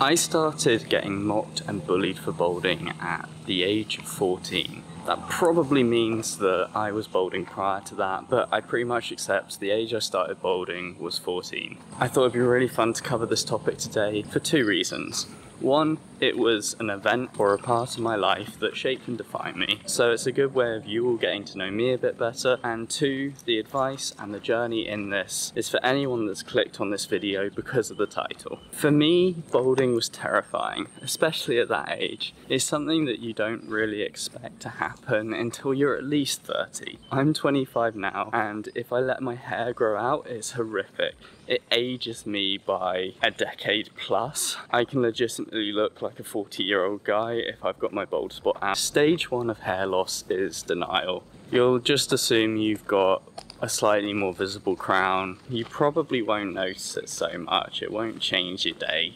I started getting mocked and bullied for balding at the age of 14. That probably means that I was balding prior to that, but I pretty much accept the age I started balding was 14. I thought it'd be really fun to cover this topic today for two reasons. One, it was an event or a part of my life that shaped and defined me, so it's a good way of you all getting to know me a bit better. And two, the advice and the journey in this is for anyone that's clicked on this video because of the title. For me, balding was terrifying, especially at that age. It's something that you don't really expect to happen until you're at least 30. I'm 25 now, and if I let my hair grow out, it's horrific. It ages me by a decade plus. I can legitimately look like a 40-year-old guy if I've got my bald spot out. Stage 1 of hair loss is denial. You'll just assume you've got a slightly more visible crown. You probably won't notice it so much. It won't change your day.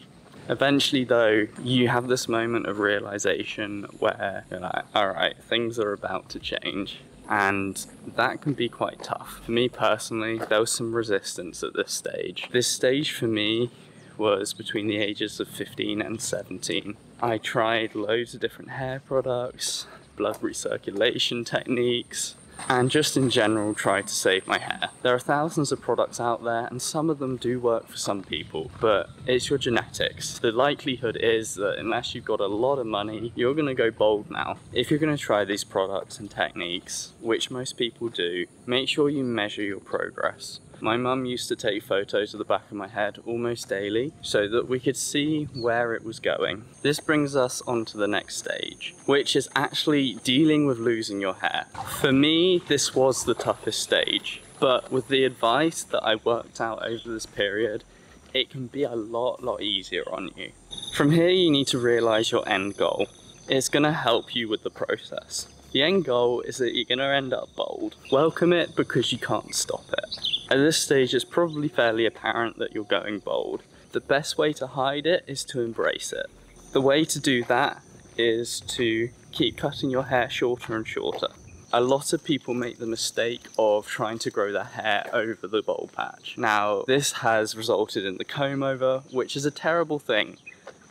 Eventually though, you have this moment of realization where you're like, alright, things are about to change. And that can be quite tough. For me personally, there was some resistance at this stage. This stage for me was between the ages of 15 and 17. I tried loads of different hair products, blood recirculation techniques, and just in general tried to save my hair. There are thousands of products out there and some of them do work for some people, but it's your genetics. The likelihood is that unless you've got a lot of money, you're gonna go bald now. If you're gonna try these products and techniques, which most people do, make sure you measure your progress. My mum used to take photos of the back of my head almost daily so that we could see where it was going. This brings us on to the next stage, which is actually dealing with losing your hair. For me, this was the toughest stage, but with the advice that I worked out over this period, it can be a lot easier on you. From here, you need to realize your end goal. It's gonna help you with the process. The end goal is that you're gonna end up bald. Welcome it because you can't stop it. At this stage, it's probably fairly apparent that you're going bald. The best way to hide it is to embrace it. The way to do that is to keep cutting your hair shorter and shorter. A lot of people make the mistake of trying to grow their hair over the bald patch. Now, this has resulted in the comb over, which is a terrible thing.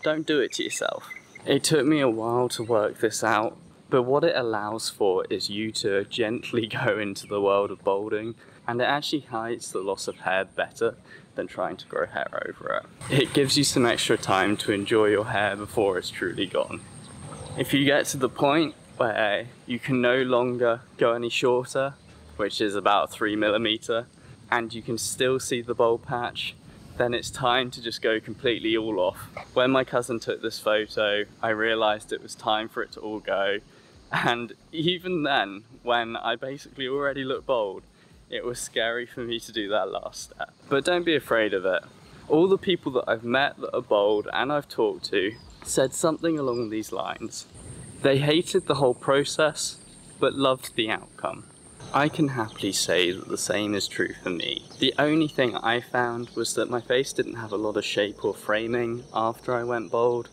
Don't do it to yourself. It took me a while to work this out, but what it allows for is you to gently go into the world of balding, and it actually hides the loss of hair better than trying to grow hair over it. It gives you some extra time to enjoy your hair before it's truly gone. If you get to the point where you can no longer go any shorter, which is about 3mm, and you can still see the bald patch, then it's time to just go completely all off. When my cousin took this photo, I realized it was time for it to all go. And even then, when I basically already looked bald, it was scary for me to do that last step. But don't be afraid of it. All the people that I've met that are bald and I've talked to said something along these lines. They hated the whole process, but loved the outcome. I can happily say that the same is true for me. The only thing I found was that my face didn't have a lot of shape or framing after I went bald.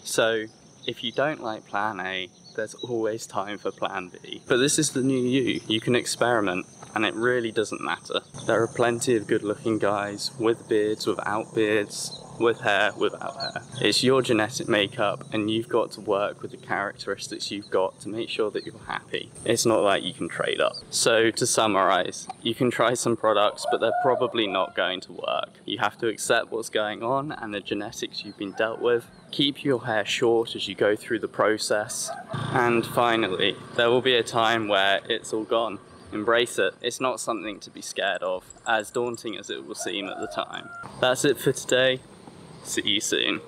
So if you don't like plan A, there's always time for plan B. But this is the new you. You can experiment, and it really doesn't matter. There are plenty of good-looking guys with beards, without beards, with hair, without hair. It's your genetic makeup, and you've got to work with the characteristics you've got to make sure that you're happy. It's not like you can trade up. So to summarize, you can try some products, but they're probably not going to work. You have to accept what's going on and the genetics you've been dealt with. Keep your hair short as you go through the process. And finally, there will be a time where it's all gone. Embrace it. It's not something to be scared of, as daunting as it will seem at the time. That's it for today. See you soon.